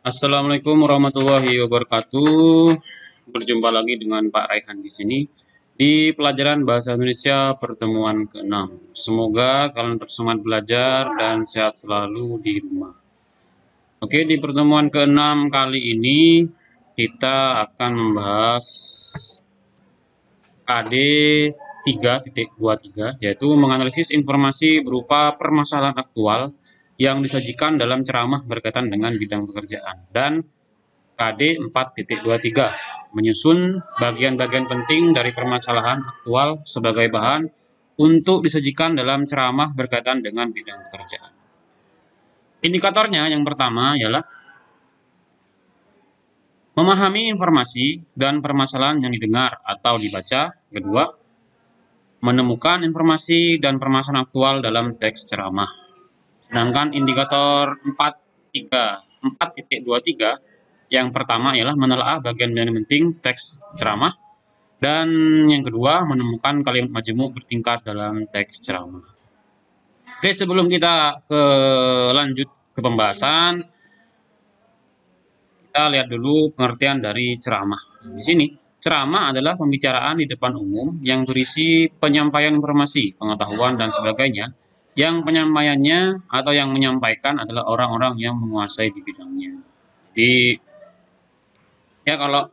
Assalamualaikum warahmatullahi wabarakatuh. Berjumpa lagi dengan Pak Raihan di sini di pelajaran Bahasa Indonesia pertemuan ke-6. Semoga kalian tetap semangat belajar dan sehat selalu di rumah. Oke, di pertemuan ke-6 kali ini kita akan membahas KD 3.23, yaitu menganalisis informasi berupa permasalahan aktual yang disajikan dalam ceramah berkaitan dengan bidang pekerjaan, dan KD 4.23 menyusun bagian-bagian penting dari permasalahan aktual sebagai bahan untuk disajikan dalam ceramah berkaitan dengan bidang pekerjaan. Indikatornya yang pertama ialah memahami informasi dan permasalahan yang didengar atau dibaca. Kedua, menemukan informasi dan permasalahan aktual dalam teks ceramah. Sedangkan indikator 4.23 yang pertama ialah menelaah bagian-bagian penting teks ceramah, dan yang kedua menemukan kalimat majemuk bertingkat dalam teks ceramah. Oke, sebelum kita lanjut ke pembahasan, kita lihat dulu pengertian dari ceramah. Di sini, ceramah adalah pembicaraan di depan umum yang berisi penyampaian informasi, pengetahuan, dan sebagainya, yang penyampaiannya atau yang menyampaikan adalah orang-orang yang menguasai di bidangnya. Jadi, ya kalau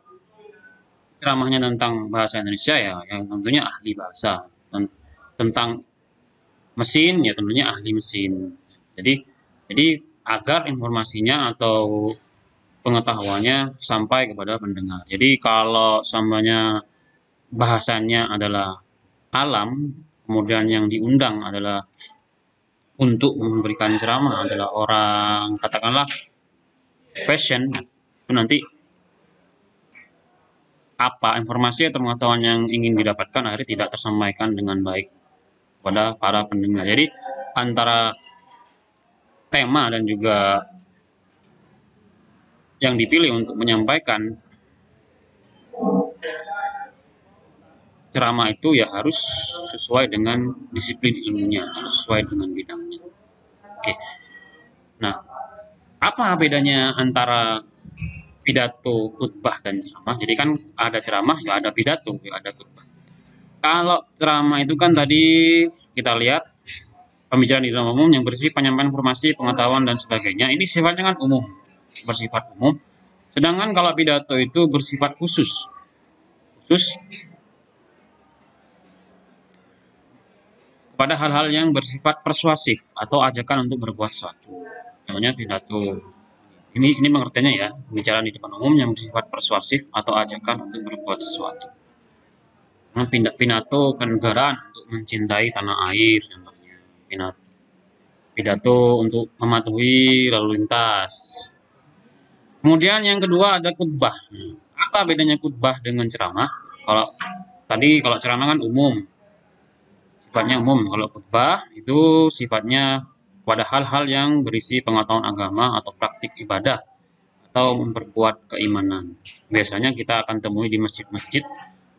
ceramahnya tentang bahasa Indonesia ya yang tentunya ahli bahasa, tentang mesin ya tentunya ahli mesin. Jadi agar informasinya atau pengetahuannya sampai kepada pendengar. Jadi kalau samanya bahasanya adalah alam, kemudian yang diundang adalah untuk memberikan ceramah adalah orang katakanlah fashion, itu nanti apa informasi atau pengetahuan yang ingin didapatkan akhirnya tidak tersampaikan dengan baik pada para pendengar. Jadi antara tema dan juga yang dipilih untuk menyampaikan ceramah itu ya harus sesuai dengan disiplin ilmunya, sesuai dengan bidangnya. Oke. Nah, apa bedanya antara pidato, khutbah, dan ceramah? Jadi kan ada ceramah, ya ada pidato, ya ada khutbah. Kalau ceramah itu kan tadi kita lihat pembicaraan di dalam umum yang berisi penyampaian informasi, pengetahuan, dan sebagainya. Ini sifatnya kan umum, bersifat umum. Sedangkan kalau pidato itu bersifat khusus pada hal-hal yang bersifat persuasif atau ajakan untuk berbuat sesuatu. Namanya pidato. Ini pengertiannya ya, pembicaraan di depan umum yang bersifat persuasif atau ajakan untuk berbuat sesuatu. Pidato kenegaraan untuk mencintai tanah air, contohnya. Pidato untuk mematuhi lalu lintas. Kemudian yang kedua ada khutbah. Apa bedanya khutbah dengan ceramah? Kalau ceramah kan umum, sifatnya umum. Kalau khutbah itu sifatnya pada hal-hal yang berisi pengetahuan agama atau praktik ibadah atau memperkuat keimanan. Biasanya kita akan temui di masjid-masjid,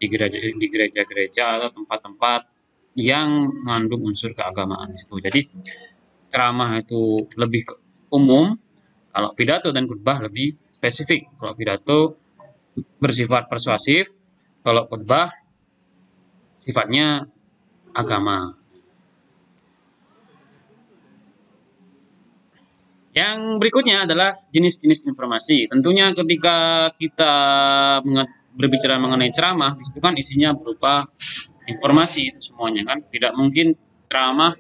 di gereja-gereja atau tempat-tempat yang mengandung unsur keagamaan di situ. Jadi ceramah itu lebih umum, kalau pidato dan khutbah lebih spesifik. Kalau pidato bersifat persuasif, kalau khutbah sifatnya agama. Yang berikutnya adalah jenis-jenis informasi. Tentunya ketika kita berbicara mengenai ceramah, itu kan isinya berupa informasi semuanya kan. Tidak mungkin ceramah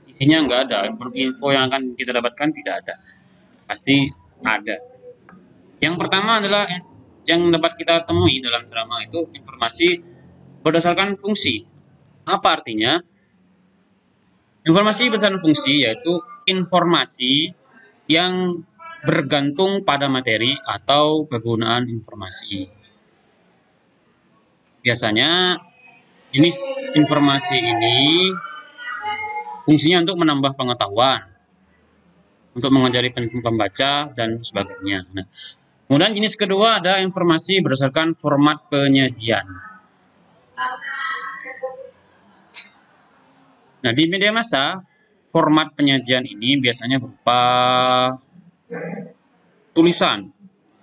isinya nggak ada. Info yang akan kita dapatkan tidak ada. Pasti ada. Yang pertama adalah yang dapat kita temui dalam ceramah itu informasi berdasarkan fungsi. Apa artinya? Informasi berdasarkan fungsi yaitu informasi yang bergantung pada materi atau kegunaan informasi. Biasanya jenis informasi ini fungsinya untuk menambah pengetahuan, untuk mengajari pembaca, dan sebagainya. Nah, kemudian jenis kedua ada informasi berdasarkan format penyajian. Nah, di media massa, format penyajian ini biasanya berupa tulisan.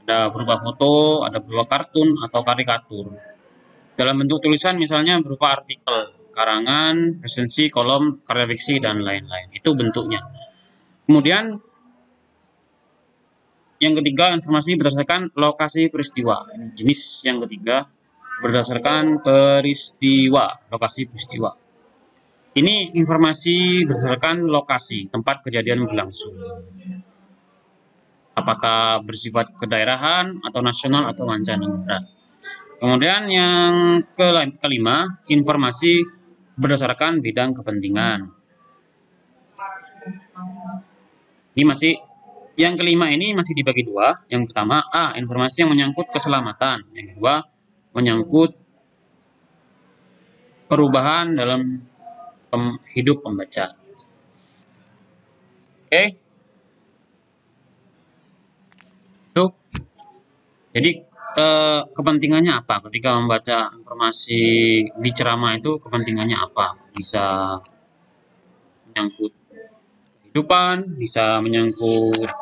Ada berupa foto, ada berupa kartun atau karikatur. Dalam bentuk tulisan misalnya berupa artikel, karangan, resensi, kolom, karya fiksi, dan lain-lain. Itu bentuknya. Kemudian yang ketiga, informasi berdasarkan lokasi peristiwa. Ini jenis yang ketiga, berdasarkan peristiwa, lokasi peristiwa. Ini informasi berdasarkan lokasi, tempat kejadian berlangsung. Apakah bersifat kedaerahan, atau nasional, atau mancanegara. Kemudian yang kelima, informasi berdasarkan bidang kepentingan. Ini masih, yang kelima ini masih dibagi dua. Yang pertama, informasi yang menyangkut keselamatan. Yang kedua, menyangkut perubahan dalam hidup pembaca. Oke. Itu. Jadi kepentingannya apa ketika membaca informasi di ceramah itu? Kepentingannya apa? Bisa menyangkut kehidupan, bisa menyangkut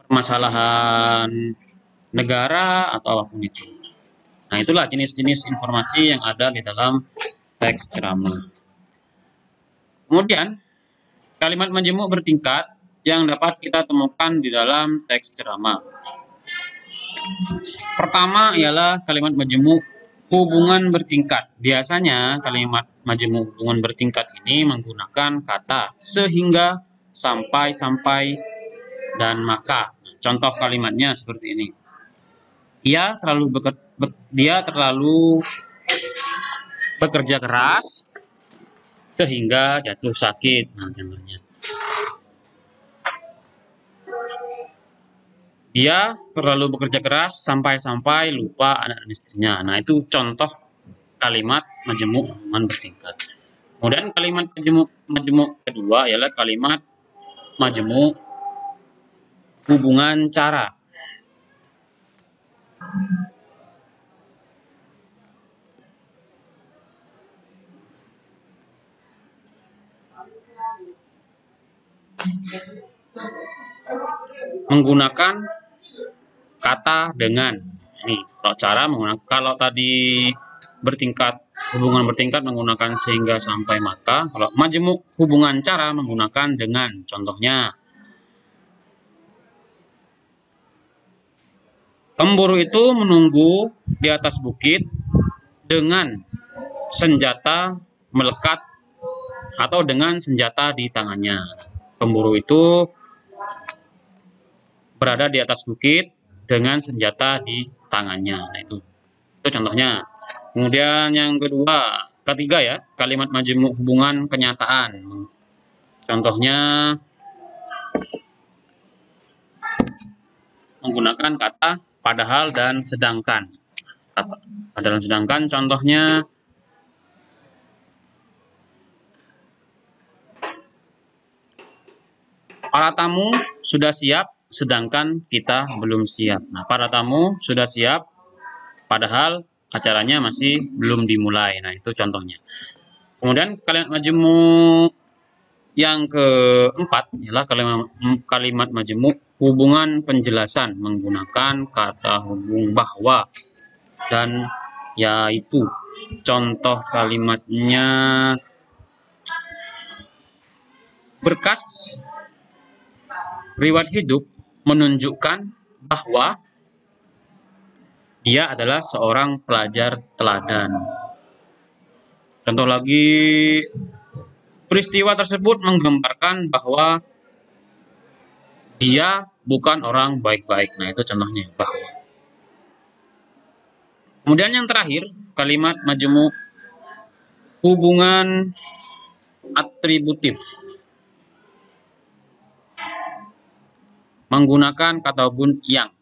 permasalahan negara atau apapun itu. Nah, itulah jenis-jenis informasi yang ada di dalam teks ceramah. Kemudian, kalimat majemuk bertingkat yang dapat kita temukan di dalam teks ceramah. Pertama ialah kalimat majemuk hubungan bertingkat. Biasanya kalimat majemuk hubungan bertingkat ini menggunakan kata sehingga, sampai, dan maka. Contoh kalimatnya seperti ini. Dia terlalu bekerja keras sehingga jatuh sakit. Nah, contohnya. Dia terlalu bekerja keras sampai lupa anak dan istrinya. Nah, itu contoh kalimat majemuk hubungan bertingkat. Kemudian kalimat majemuk kedua ialah kalimat majemuk hubungan cara. Menggunakan kata dengan. Ini kalau cara menggunakan, kalau tadi hubungan bertingkat menggunakan sehingga, sampai, maka. Kalau majemuk hubungan cara menggunakan dengan. Contohnya, pemburu itu menunggu di atas bukit dengan senjata melekat atau dengan senjata di tangannya. Pemburu itu berada di atas bukit dengan senjata di tangannya. Nah, itu contohnya. Kemudian yang ketiga ya, kalimat majemuk hubungan kenyataan. Contohnya menggunakan kata padahal dan sedangkan. Padahal dan sedangkan, contohnya para tamu sudah siap sedangkan kita belum siap. Nah, para tamu sudah siap padahal acaranya masih belum dimulai. Nah, itu contohnya. Kemudian kalimat majemuk yang keempat ialah kalimat majemuk hubungan penjelasan menggunakan kata hubung bahwa dan yaitu. Contoh kalimatnya, berkas riwayat hidup menunjukkan bahwa dia adalah seorang pelajar teladan. Contoh lagi, peristiwa tersebut menggambarkan bahwa dia bukan orang baik-baik. Nah, itu contohnya, bahwa. Kemudian yang terakhir, kalimat majemuk hubungan atributif menggunakan kata hubung yang.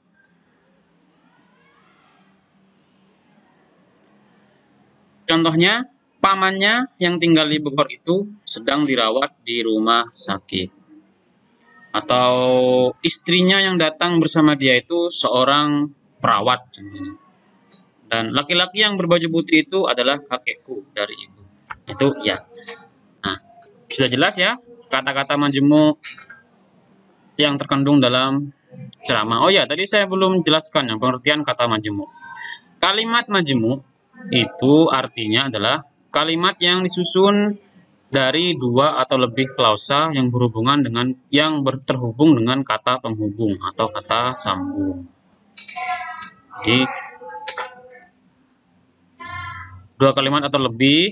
Contohnya, pamannya yang tinggal di Bogor itu sedang dirawat di rumah sakit. Atau istrinya yang datang bersama dia itu seorang perawat. Dan laki-laki yang berbaju putih itu adalah kakekku dari ibu. Itu ya. Nah, sudah jelas ya kata-kata majemuk yang terkandung dalam ceramah. Oh ya, tadi saya belum jelaskan ya pengertian kata majemuk. Kalimat majemuk itu artinya adalah kalimat yang disusun dari dua atau lebih klausa yang berhubungan dengan terhubung dengan kata penghubung atau kata sambung. Jadi dua kalimat atau lebih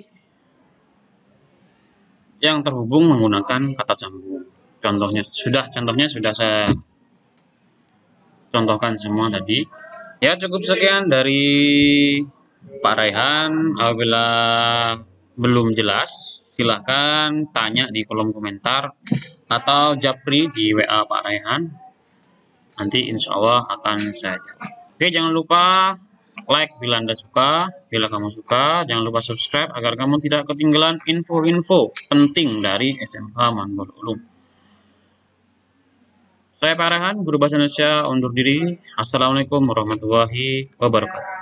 yang terhubung menggunakan kata sambung. Contohnya sudah saya contohkan semua tadi. Ya, cukup sekian dari Pak Raihan. Apabila belum jelas, silahkan tanya di kolom komentar atau japri di WA Pak Raihan. Nanti insya Allah akan saya jawab. Oke, jangan lupa like bila Anda suka. Bila kamu suka, jangan lupa subscribe agar kamu tidak ketinggalan info-info penting dari SMK Manggul Ulum. Saya Pak Raihan, Guru Bahasa Indonesia undur diri. Assalamualaikum warahmatullahi wabarakatuh.